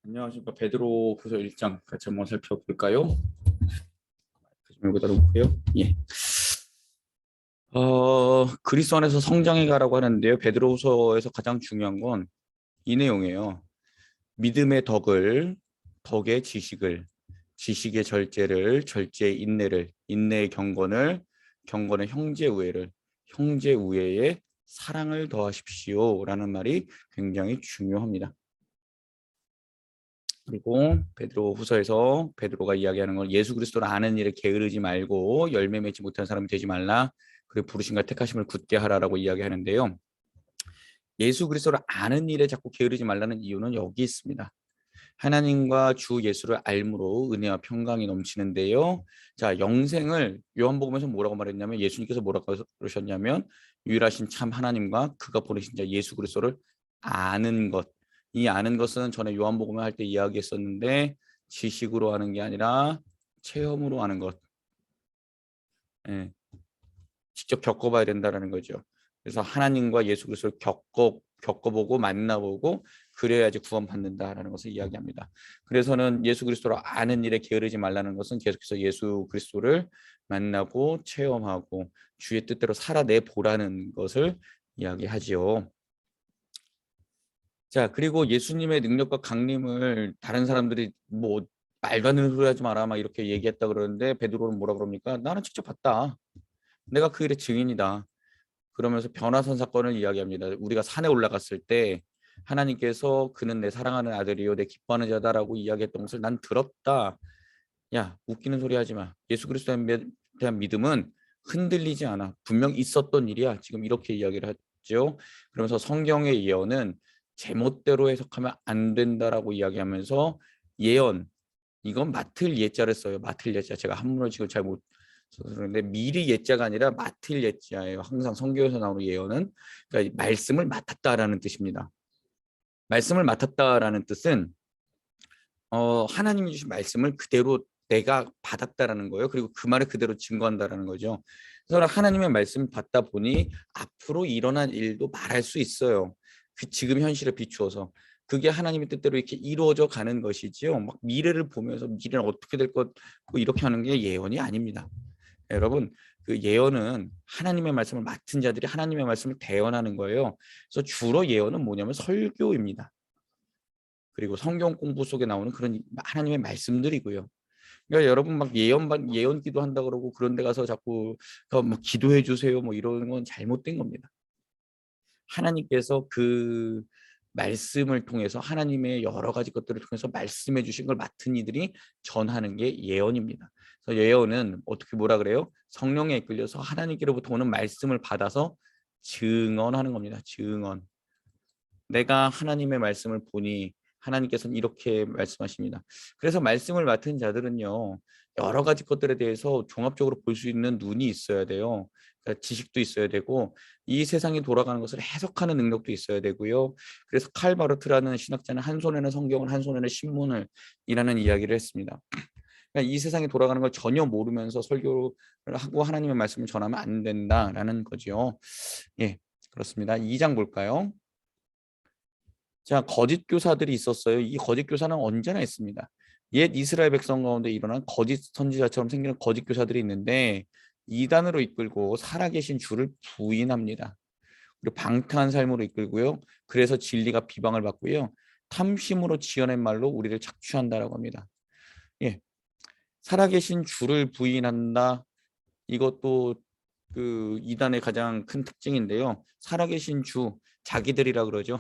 안녕하십니까. 베드로후서 1장 같이 한번 살펴볼까요? 좀 여기다 놓고요. 예. 그리스도 안에서 성장해 가라고 하는데요. 베드로후서에서 가장 중요한 건 이 내용이에요. 믿음의 덕을, 덕의 지식을, 지식의 절제를, 절제의 인내를, 인내의 경건을, 경건의 형제 우애를, 형제 우애에 사랑을 더하십시오라는 말이 굉장히 중요합니다. 그리고 베드로 후서에서 베드로가 이야기하는 건 예수 그리스도를 아는 일에 게으르지 말고 열매 맺지 못한 사람이 되지 말라. 그리고 부르심과 택하심을 굳게 하라라고 이야기하는데요. 예수 그리스도를 아는 일에 자꾸 게으르지 말라는 이유는 여기 있습니다. 하나님과 주 예수를 알므로 은혜와 평강이 넘치는데요. 자, 영생을 요한복음에서 뭐라고 말했냐면 예수님께서 뭐라고 그러셨냐면 유일하신 참 하나님과 그가 보내신 자 예수 그리스도를 아는 것. 이 아는 것은 전에 요한복음을 할 때 이야기했었는데 지식으로 아는 게 아니라 체험으로 아는 것. 예, 직접 겪어봐야 된다는 거죠. 그래서 하나님과 예수 그리스도를 겪어보고 만나보고 그래야지 구원받는다라는 것을 이야기합니다. 그래서는 예수 그리스도를 아는 일에 게으르지 말라는 것은 계속해서 예수 그리스도를 만나고 체험하고 주의 뜻대로 살아내 보라는 것을 이야기하지요. 자, 그리고 예수님의 능력과 강림을 다른 사람들이 뭐 말도 안 되는 소리 하지 마라 막 이렇게 얘기했다 그러는데 베드로는 뭐라 그럽니까? 나는 직접 봤다. 내가 그 일의 증인이다. 그러면서 변화산 사건을 이야기합니다. 우리가 산에 올라갔을 때 하나님께서 그는 내 사랑하는 아들이요 내 기뻐하는 자다라고 이야기했던 것을 난 들었다. 야, 웃기는 소리 하지 마. 예수 그리스도에 대한 믿음은 흔들리지 않아. 분명 있었던 일이야. 지금 이렇게 이야기를 했죠. 그러면서 성경의 예언은 제멋대로 해석하면 안 된다라고 이야기하면서 예언, 이건 맡을 예자를 써요. 맡을 예자. 제가 한문을 지금 잘 못 써서 그런데 미리 예자가 아니라 맡을 예자예요. 항상 성경에서 나오는 예언은 그러니까 말씀을 맡았다라는 뜻입니다. 말씀을 맡았다라는 뜻은 하나님이 주신 말씀을 그대로 내가 받았다라는 거예요. 그리고 그 말을 그대로 증거한다라는 거죠. 그래서 하나님의 말씀을 받다 보니 앞으로 일어날 일도 말할 수 있어요. 그 지금 현실에 비추어서 그게 하나님의 뜻대로 이렇게 이루어져 가는 것이지요. 막 미래를 보면서 미래는 어떻게 될 것 이렇게 하는 게 예언이 아닙니다. 여러분, 그 예언은 하나님의 말씀을 맡은 자들이 하나님의 말씀을 대언하는 거예요. 그래서 주로 예언은 뭐냐면 설교입니다. 그리고 성경 공부 속에 나오는 그런 하나님의 말씀들이고요. 그러니까 여러분 막 예언 기도한다 그러고 그런 데 가서 자꾸 뭐 기도해 주세요 뭐 이러는 건 잘못된 겁니다. 하나님께서 그 말씀을 통해서 하나님의 여러 가지 것들을 통해서 말씀해 주신 걸 맡은 이들이 전하는 게 예언입니다. 그래서 예언은 어떻게 뭐라 그래요? 성령에 이끌려서 하나님께로부터 오는 말씀을 받아서 증언하는 겁니다. 증언. 내가 하나님의 말씀을 보니 하나님께서는 이렇게 말씀하십니다. 그래서 말씀을 맡은 자들은요. 여러 가지 것들에 대해서 종합적으로 볼 수 있는 눈이 있어야 돼요. 그러니까 지식도 있어야 되고 이 세상이 돌아가는 것을 해석하는 능력도 있어야 되고요. 그래서 칼 바르트라는 신학자는 한 손에는 성경을 한 손에는 신문을 이라는 이야기를 했습니다. 그러니까 이 세상이 돌아가는 걸 전혀 모르면서 설교를 하고 하나님의 말씀을 전하면 안 된다라는 거죠. 예, 그렇습니다. 2장 볼까요? 자, 거짓 교사들이 있었어요. 이 거짓 교사는 언제나 있습니다. 옛 이스라엘 백성 가운데 일어난 거짓 선지자처럼 생기는 거짓 교사들이 있는데 이단으로 이끌고 살아계신 주를 부인합니다. 그리고 방탕한 삶으로 이끌고요. 그래서 진리가 비방을 받고요. 탐심으로 지어낸 말로 우리를 착취한다라고 합니다. 예, 살아계신 주를 부인한다. 이것도 그 이단의 가장 큰 특징인데요. 살아계신 주, 자기들이라 그러죠.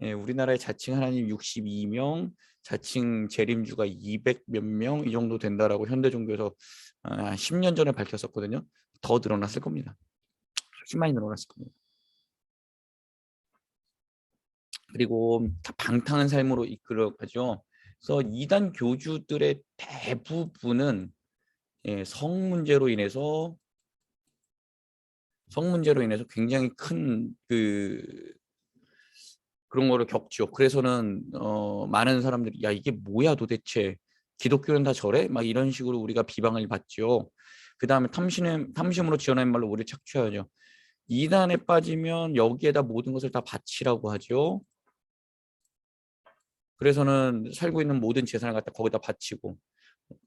예, 우리나라의 자칭 하나님 62명, 자칭 재림주가 200 몇 명 이 정도 된다라고 현대 종교에서 10년 전에 밝혔었거든요. 더 늘어났을 겁니다. 훨씬 많이 늘어났을 겁니다. 그리고 다 방탕한 삶으로 이끌어가죠. 그래서 이단 교주들의 대부분은 성 문제로 인해서 굉장히 큰 그런 거를 겪죠. 그래서는 많은 사람들이 야 이게 뭐야 도대체 기독교는 다 저래? 막 이런 식으로 우리가 비방을 받죠. 그 다음에 탐심으로 지어낸 말로 우리를 착취하죠. 이단에 빠지면 여기에다 모든 것을 다 바치라고 하죠. 그래서는 살고 있는 모든 재산을 갖다 거기다 바치고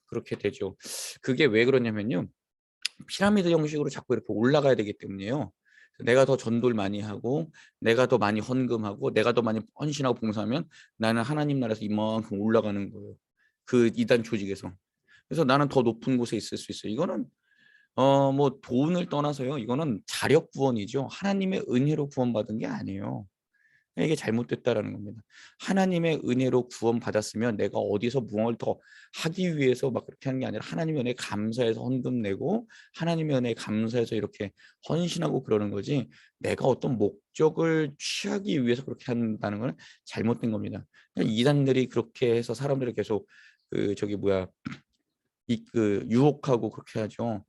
그렇게 되죠. 그게 왜 그러냐면요. 피라미드 형식으로 자꾸 이렇게 올라가야 되기 때문이에요. 내가 더 전도를 많이 하고 내가 더 많이 헌금하고 내가 더 많이 헌신하고 봉사하면 나는 하나님 나라에서 이만큼 올라가는 거예요. 그 이단 조직에서. 그래서 나는 더 높은 곳에 있을 수 있어요. 이거는 뭐 돈을 떠나서요. 이거는 자력 구원이죠. 하나님의 은혜로 구원받은 게 아니에요. 이게 잘못됐다라는 겁니다. 하나님의 은혜로 구원받았으면 내가 어디서 무엇을 더 하기 위해서 막 그렇게 하는 게 아니라 하나님의 은혜에 감사해서 헌금 내고 하나님의 은혜에 감사해서 이렇게 헌신하고 그러는 거지, 내가 어떤 목적을 취하기 위해서 그렇게 한다는 건 잘못된 겁니다. 이단들이 그렇게 해서 사람들을 계속 그 저기 뭐야 그 유혹하고 그렇게 하죠.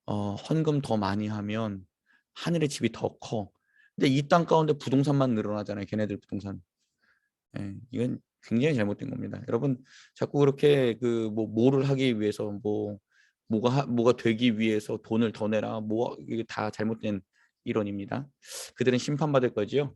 헌금 더 많이 하면 하늘의 집이 더 커. 근데 이 땅 가운데 부동산만 늘어나잖아요. 걔네들 부동산. 예, 이건 굉장히 잘못된 겁니다. 여러분 자꾸 그렇게 그 뭐 뭐를 하기 위해서 뭐가 되기 위해서 돈을 더 내라. 뭐 이게 다 잘못된 이론입니다. 그들은 심판받을 거지요.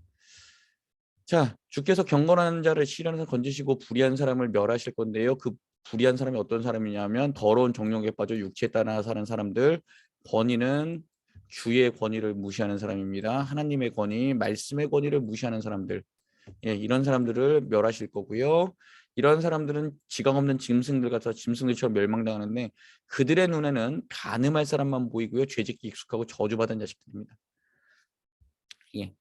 자, 주께서 경건한 자를 시련에서 건지시고 불의한 사람을 멸하실 건데요. 그 불의한 사람이 어떤 사람이냐면 더러운 정욕에 빠져 육체에 따라 사는 사람들, 권위는 주의 권위를 무시하는 사람입니다. 하나님의 권위, 말씀의 권위를 무시하는 사람들, 예, 이런 사람들을 멸하실 거고요. 이런 사람들은 지강 없는 짐승들 같아 짐승들처럼 멸망당하는데 그들의 눈에는 간음할 사람만 보이고요. 죄짓기 익숙하고 저주받은 자식들입니다. 예.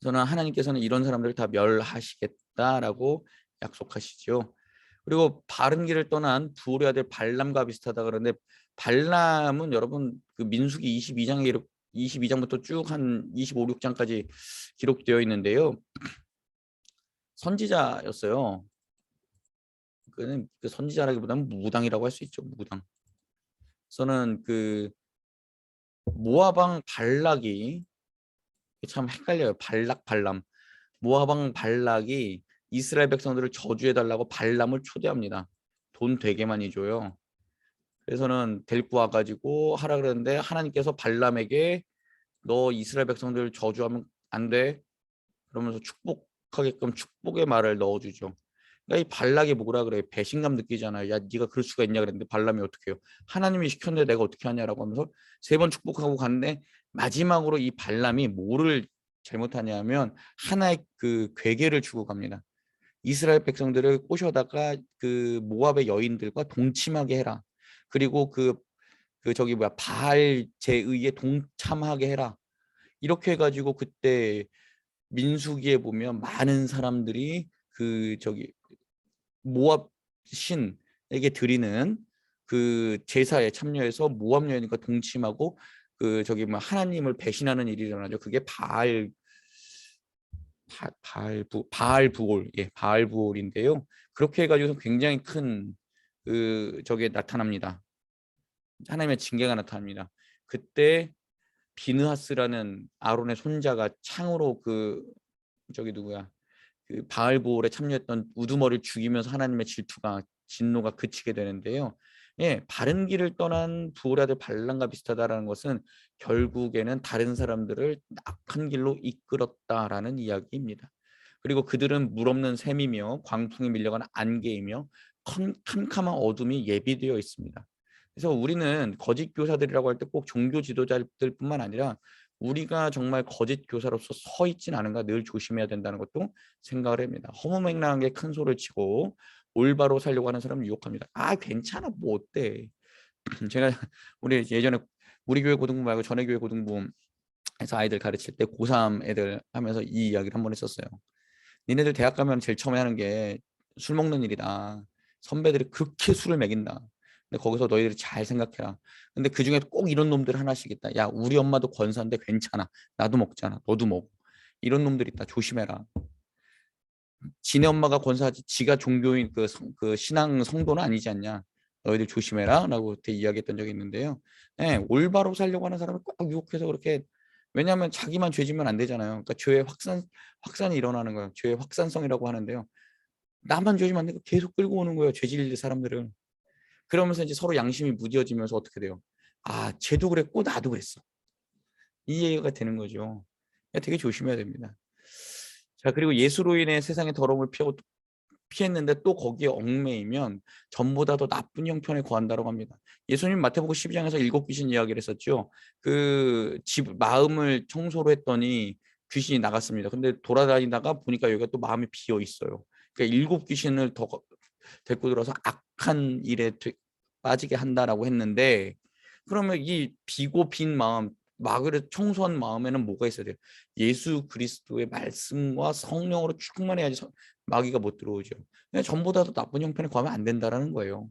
저는 하나님께서는 이런 사람들을 다 멸하시겠다라고 약속하시죠. 그리고 바른 길을 떠난 부올의 아들 발람과 비슷하다 그러는데, 발람은 여러분 그 민수기 22장에 22장부터 쭉 한 25, 6장까지 기록되어 있는데요. 선지자였어요. 그는 그 선지자라기보다는 무당이라고 할 수 있죠. 무당. 저는 그 모압 왕 발락이 참 헷갈려요. 발락 발람. 모압 왕 발락이 이스라엘 백성들을 저주해 달라고 발람을 초대합니다. 돈 되게 많이 줘요. 그래서는 데리고 와가지고 하라 그러는데 하나님께서 발람에게 너 이스라엘 백성들 저주하면 안 돼. 그러면서 축복하게끔 축복의 말을 넣어주죠. 그러니까 이 발락이 뭐라 그래? 배신감 느끼잖아요. 야, 네가 그럴 수가 있냐 그랬는데 발람이 어떻게 해요? 하나님이 시켰는데 내가 어떻게 하냐라고 하면서 세 번 축복하고 갔는데 마지막으로 이 발람이 뭐를 잘못하냐면 하나의 그 괴계를 주고 갑니다. 이스라엘 백성들을 꼬셔다가 그 모압의 여인들과 동침하게 해라. 그리고 그 저기 뭐야 바알 제의에 동참하게 해라. 이렇게 해가지고 그때 민수기에 보면 많은 사람들이 그 저기 모압 신에게 드리는 그 제사에 참여해서 모압 여인과 동침하고 그 저기 뭐 하나님을 배신하는 일이 일어나죠. 그게 바알 부올, 예, 바알 부올인데요. 그렇게 해가지고 굉장히 큰 그 저게 나타납니다. 하나님의 징계가 나타납니다. 그때 비느하스라는 아론의 손자가 창으로 그 저기 누구야 그 바알보올에 참여했던 우두머리를 죽이면서 하나님의 질투가 진노가 그치게 되는데요. 예, 바른 길을 떠난 부올의 아들 발람과 비슷하다라는 것은 결국에는 다른 사람들을 악한 길로 이끌었다라는 이야기입니다. 그리고 그들은 물 없는 샘이며 광풍에 밀려가는 안개이며 캄캄한 어둠이 예비되어 있습니다. 그래서 우리는 거짓 교사들이라고 할 때 꼭 종교 지도자들뿐만 아니라 우리가 정말 거짓 교사로서 서 있진 않은가 늘 조심해야 된다는 것도 생각을 합니다. 허무맹랑하게 큰 소리를 치고 올바로 살려고 하는 사람을 유혹합니다. 아 괜찮아 뭐 어때. 제가 우리 예전에 우리 교회 고등부 말고 전에 교회 고등부에서 아이들 가르칠 때 고3 애들 하면서 이 이야기를 한 번 했었어요. 니네들 대학 가면 제일 처음에 하는 게 술 먹는 일이다. 선배들이 그렇게 술을 먹인다. 근데 거기서 너희들이 잘 생각해라. 근데 그중에 꼭 이런 놈들 하나씩 있다. 야 우리 엄마도 권사인데 괜찮아. 나도 먹잖아. 너도 먹어. 이런 놈들 있다. 조심해라. 지네 엄마가 권사하지 지가 종교인 그 신앙 성도는 아니지 않냐. 너희들 조심해라 라고 그때 이야기했던 적이 있는데요. 네, 올바로 살려고 하는 사람을 꼭 유혹해서 그렇게, 왜냐하면 자기만 죄지면 안 되잖아요. 그러니까 죄의 확산이 일어나는 거예요. 죄의 확산성이라고 하는데요. 나만 죄지면 안 되고 계속 끌고 오는 거예요. 죄질 사람들을. 그러면서 이제 서로 양심이 무뎌지면서 어떻게 돼요? 아, 쟤도 그랬고 나도 그랬어. 이 얘기가 되는 거죠. 되게 조심해야 됩니다. 자, 그리고 예수로 인해 세상의 더러움을 피하고 피했는데 또 거기에 얽매이면 전보다 더 나쁜 형편에 거한다라고 합니다. 예수님 마태복음 12장에서 일곱 귀신 이야기를 했었죠. 그 집 마음을 청소를 했더니 귀신이 나갔습니다. 근데 돌아다니다가 보니까 여기가 또 마음이 비어 있어요. 그러니까 일곱 귀신을 더 데리고 들어서 악한 일에 빠지게 한다라고 했는데, 그러면 이 비고 빈 마음, 마귀를 청소한 마음에는 뭐가 있어야 돼요? 예수 그리스도의 말씀과 성령으로 충만해야지 마귀가 못 들어오죠. 전보다도 나쁜 형편에 거하면 안 된다라는 거예요.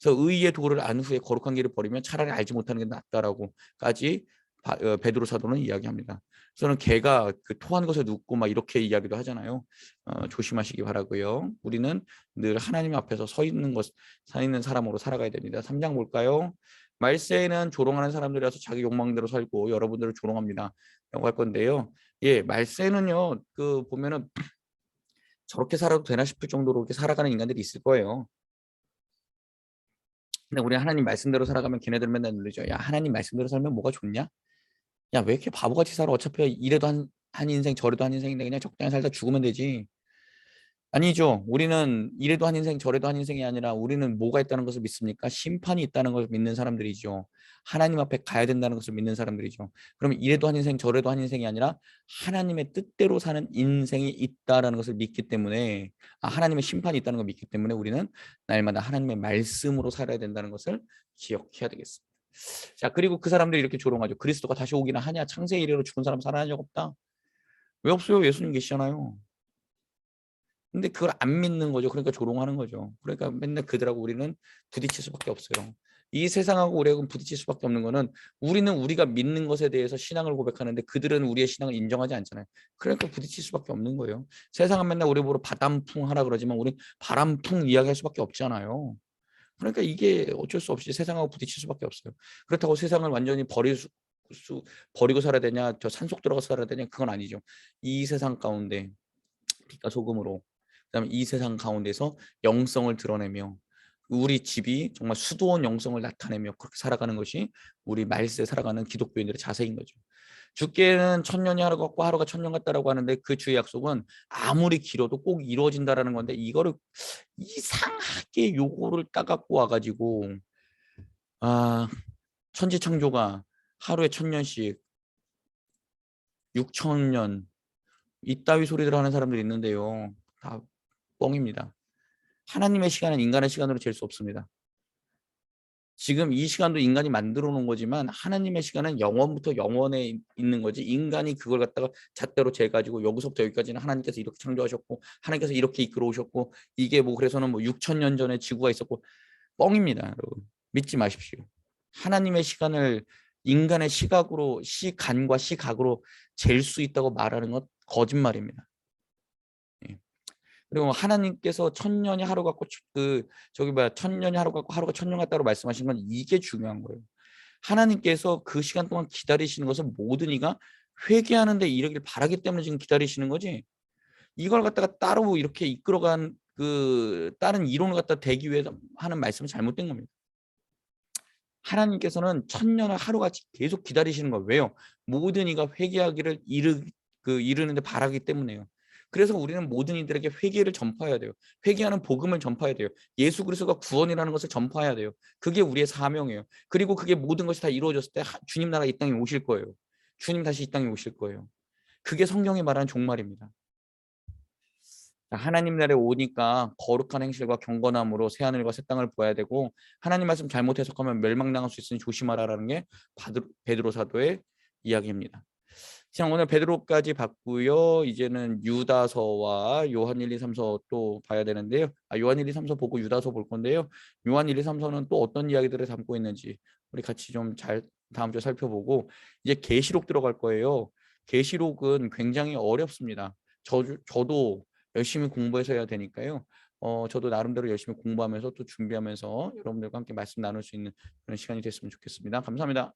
그래서 의의 도를 안 후에 거룩한 길을 버리면 차라리 알지 못하는 게 낫다라고까지 베드로 사도는 이야기합니다. 저는 개가 그 토한 것에 눕고 막 이렇게 이야기도 하잖아요. 조심하시기 바라고요. 우리는 늘 하나님 앞에서 서 있는 사람으로 살아가야 됩니다. 3장 볼까요? 말세에는 조롱하는 사람들이라서 자기 욕망대로 살고 여러분들을 조롱합니다. 라고 할 건데요. 예, 말세는요. 그 보면은 저렇게 살아도 되나 싶을 정도로 이렇게 살아가는 인간들이 있을 거예요. 근데 우리 하나님 말씀대로 살아가면 걔네들 맨날 놀리죠. 야, 하나님 말씀대로 살면 뭐가 좋냐? 야, 왜 이렇게 바보같이 살아? 어차피 이래도 한 인생 저래도 한 인생인데 그냥 적당히 살다 죽으면 되지. 아니죠. 우리는 이래도 한 인생 저래도 한 인생이 아니라 우리는 뭐가 있다는 것을 믿습니까? 심판이 있다는 것을 믿는 사람들이죠. 하나님 앞에 가야 된다는 것을 믿는 사람들이죠. 그러면 이래도 한 인생 저래도 한 인생이 아니라 하나님의 뜻대로 사는 인생이 있다라는 것을 믿기 때문에, 하나님의 심판이 있다는 걸 믿기 때문에 우리는 날마다 하나님의 말씀으로 살아야 된다는 것을 기억해야 되겠습니다. 자, 그리고 그 사람들이 이렇게 조롱하죠. 그리스도가 다시 오기나 하냐? 창세 이래로 죽은 사람 살아난 적 없다. 왜 없어요? 예수님 계시잖아요. 근데 그걸 안 믿는 거죠. 그러니까 조롱하는 거죠. 그러니까 맨날 그들하고 우리는 부딪힐 수밖에 없어요. 이 세상하고 우리하고 부딪힐 수밖에 없는 거는 우리는 우리가 믿는 것에 대해서 신앙을 고백하는데 그들은 우리의 신앙을 인정하지 않잖아요. 그러니까 부딪힐 수밖에 없는 거예요. 세상은 맨날 우리 보러 바람풍 하라 그러지만 우리 바람풍 이야기할 수밖에 없잖아요. 그러니까 이게 어쩔 수 없이 세상하고 부딪힐 수밖에 없어요. 그렇다고 세상을 완전히 버리고 살아야 되냐, 저 산속 들어가서 살아야 되냐, 그건 아니죠. 이 세상 가운데 빛과 소금으로, 그다음에 이 세상 가운데서 영성을 드러내며 우리 집이 정말 수도원 영성을 나타내며 그렇게 살아가는 것이 우리 말세에 살아가는 기독교인들의 자세인 거죠. 주께는 천년이 하루 같고 하루가 천년 같다라고 하는데 그 주의 약속은 아무리 길어도 꼭 이루어진다라는 건데, 이거를 이상하게 요거를 따갖고 와가지고 천지창조가 하루에 1000년씩 6000년 이따위 소리들 하는 사람들이 있는데요. 다 뻥입니다. 하나님의 시간은 인간의 시간으로 잴 수 없습니다. 지금 이 시간도 인간이 만들어 놓은 거지만 하나님의 시간은 영원부터 영원에 있는 거지, 인간이 그걸 갖다가 잣대로 재가지고 여기서부터 여기까지는 하나님께서 이렇게 창조하셨고 하나님께서 이렇게 이끌어 오셨고 이게 뭐 그래서는 뭐 6000년 전에 지구가 있었고, 뻥입니다. 여러분 믿지 마십시오. 하나님의 시간을 인간의 시간과 시각으로 잴 수 있다고 말하는 건 거짓말입니다. 예. 그리고 하나님께서 천년이 하루 같고 천년이 하루 같고 하루가 천년 같다고 말씀하신 건 이게 중요한 거예요. 하나님께서 그 시간 동안 기다리시는 것은 모든 이가 회개하는 데 이르길 바라기 때문에 지금 기다리시는 거지, 이걸 갖다가 따로 이렇게 이끌어간 그 다른 이론을 갖다 대기 위해서 하는 말씀은 잘못된 겁니다. 하나님께서는 천년을 하루같이 계속 기다리시는 거예요. 왜요? 모든 이가 회개하기를 이르는데 바라기 때문에요. 그래서 우리는 모든 이들에게 회개를 전파해야 돼요. 회개하는 복음을 전파해야 돼요. 예수 그리스도가 구원이라는 것을 전파해야 돼요. 그게 우리의 사명이에요. 그리고 그게 모든 것이 다 이루어졌을 때 주님 나라 이 땅에 오실 거예요. 주님 다시 이 땅에 오실 거예요. 그게 성경이 말하는 종말입니다. 하나님 나라에 오니까 거룩한 행실과 경건함으로 새하늘과 새 땅을 보아야 되고, 하나님 말씀 잘못 해석하면 멸망당할 수 있으니 조심하라라는 게 베드로 사도의 이야기입니다. 자, 오늘 베드로까지 봤고요. 이제는 유다서와 요한 1, 2, 3서 또 봐야 되는데요. 요한 1, 2, 3서 보고 유다서 볼 건데요. 요한 1, 2, 3서는 또 어떤 이야기들을 담고 있는지 우리 같이 좀 잘 다음 주에 살펴보고, 이제 계시록 들어갈 거예요. 계시록은 굉장히 어렵습니다. 저도 열심히 공부해서 해야 되니까요. 저도 나름대로 열심히 공부하면서 또 준비하면서 여러분들과 함께 말씀 나눌 수 있는 그런 시간이 됐으면 좋겠습니다. 감사합니다.